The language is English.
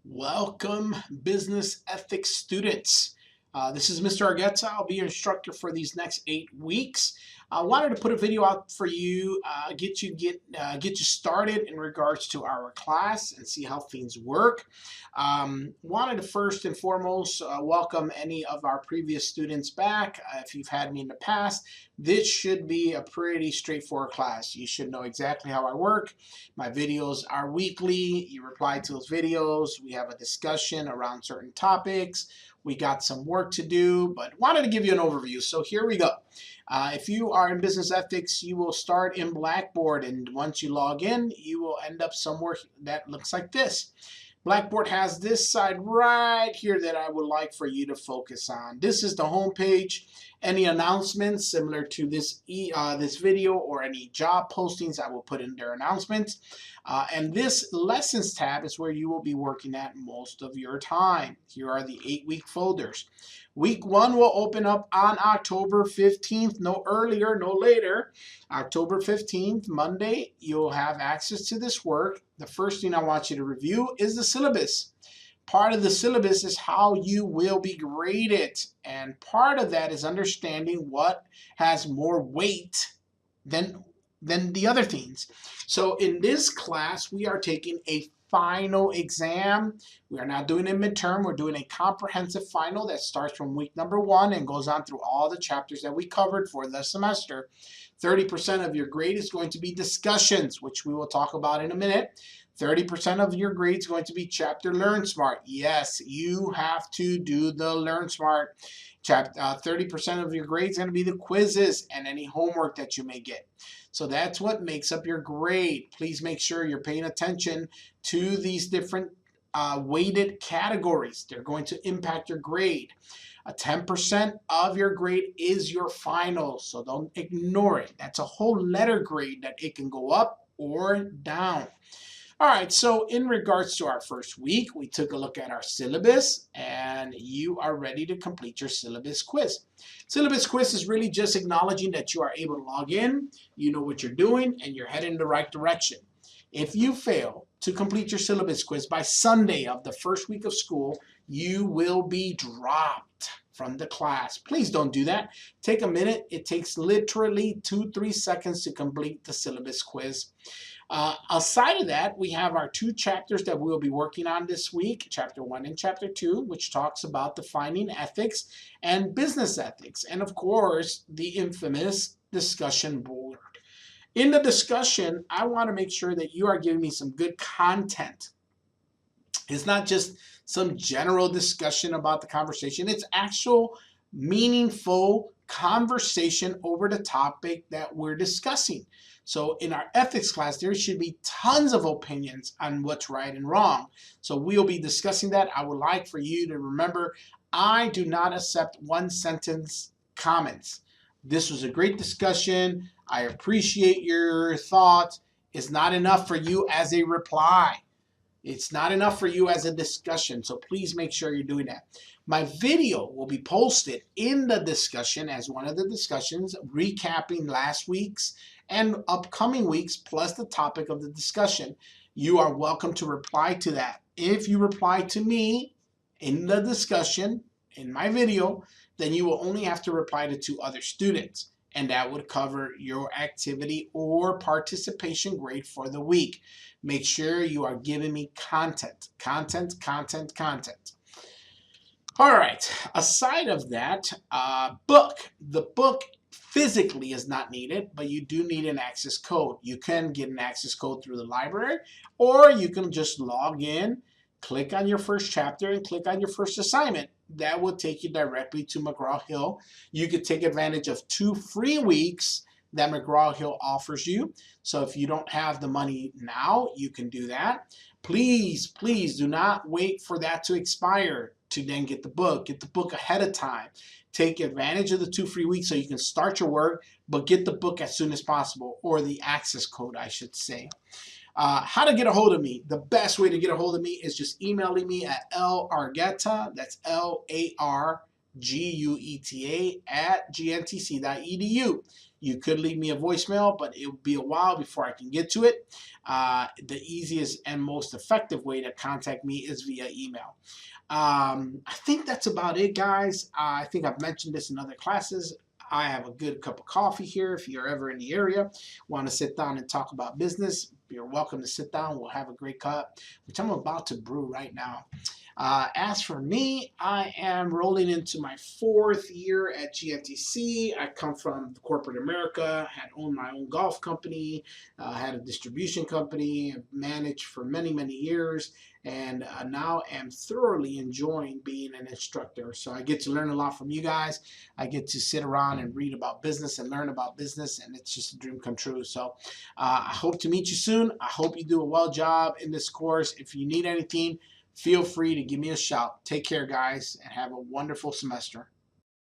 Welcome, business ethics students. This is Mr. Argueta. I'll be your instructor for these next 8 weeks. I wanted to put a video out for you, get you started in regards to our class and see how things work. Wanted to first and foremost welcome any of our previous students back. If you've had me in the past, this should be a pretty straightforward class. You should know exactly how I work. My videos are weekly. You reply to those videos. We have a discussion around certain topics. We got some work to do, but wanted to give you an overview. So here we go. If you are in business ethics, you will start in Blackboard, and once you log in, you will end up somewhere that looks like this. Blackboard has this side right here that I would like for you to focus on. This is the home page. Any announcements similar to this video or any job postings, I will put in their announcements. And this lessons tab is where you will be working at most of your time. Here are the 8-week folders. Week 1 will open up on October 15th, no earlier, no later. October 15th, Monday, you'll have access to this work. The first thing I want you to review is the syllabus. Part of the syllabus is how you will be graded, and part of that is understanding what has more weight than the other things. So in this class, we are taking a final exam. We are not doing a midterm. We're doing a comprehensive final that starts from week number 1 and goes on through all the chapters that we covered for the semester. 30% of your grade is going to be discussions, which we will talk about in a minute. 30% of your grade is going to be chapter Learn Smart. Yes, you have to do the Learn Smart. 30% of your grade is going to be the quizzes and any homework that you may get. So that's what makes up your grade. Please make sure you're paying attention to these different weighted categories. They're going to impact your grade. 10% of your grade is your final, so don't ignore it. That's a whole letter grade that it can go up or down. All right, so in regards to our first week, we took a look at our syllabus, and you are ready to complete your syllabus quiz. Syllabus quiz is really just acknowledging that you are able to log in, you know what you're doing, and you're heading in the right direction. If you fail to complete your syllabus quiz by Sunday of the first week of school, you will be dropped from the class. Please don't do that. Take a minute. It takes literally 2-3 seconds to complete the syllabus quiz. Aside of that, we have our 2 chapters that we'll be working on this week, Chapter 1 and Chapter 2, which talks about defining ethics and business ethics, and of course, the infamous discussion board. In the discussion, I want to make sure that you are giving me some good content. It's not just some general discussion about the conversation. It's actual meaningful conversation over the topic that we're discussing. So in our ethics class, there should be tons of opinions on what's right and wrong. So we'll be discussing that. I would like for you to remember, I do not accept one-sentence comments. This was a great discussion. I appreciate your thoughts. It's not enough for you as a reply. It's not enough for you as a discussion, so please make sure you're doing that. My video will be posted in the discussion as one of the discussions, recapping last week's and upcoming weeks, plus the topic of the discussion. You are welcome to reply to that. If you reply to me in the discussion, in my video, then you will only have to reply to 2 other students, and that would cover your activity or participation grade for the week. Make sure you are giving me content. All right, aside of that, the book physically is not needed, but you do need an access code. You can get an access code through the library, or you can just log in, click on your first chapter, and click on your first assignment. That will take you directly to McGraw-Hill. You could take advantage of 2 free weeks that McGraw-Hill offers you. So if you don't have the money now, you can do that. Please do not wait for that to expire to then get the book. Get the book ahead of time. Take advantage of the 2 free weeks so you can start your work, but get the book as soon as possible, or the access code, I should say. How to get a hold of me. The best way to get a hold of me is just emailing me at largueta, that's LARGUETA, @gnTC.edu. you could leave me a voicemail, but it will be a while before I can get to it. The easiest and most effective way to contact me is via email. I think that's about it, guys. I think I've mentioned this in other classes. I have a good cup of coffee here. If you're ever in the area, want to sit down and talk about business, you're welcome to sit down. We'll have a great cup, which I'm about to brew right now. As for me, I am rolling into my 4th year at GNTC. I come from corporate America, had owned my own golf company, had a distribution company, managed for many, many years, and now am thoroughly enjoying being an instructor. So I get to learn a lot from you guys. I get to sit around and read about business and learn about business, and it's just a dream come true. So I hope to meet you soon. I hope you do a well job in this course. If you need anything, feel free to give me a shout. Take care, guys, and have a wonderful semester.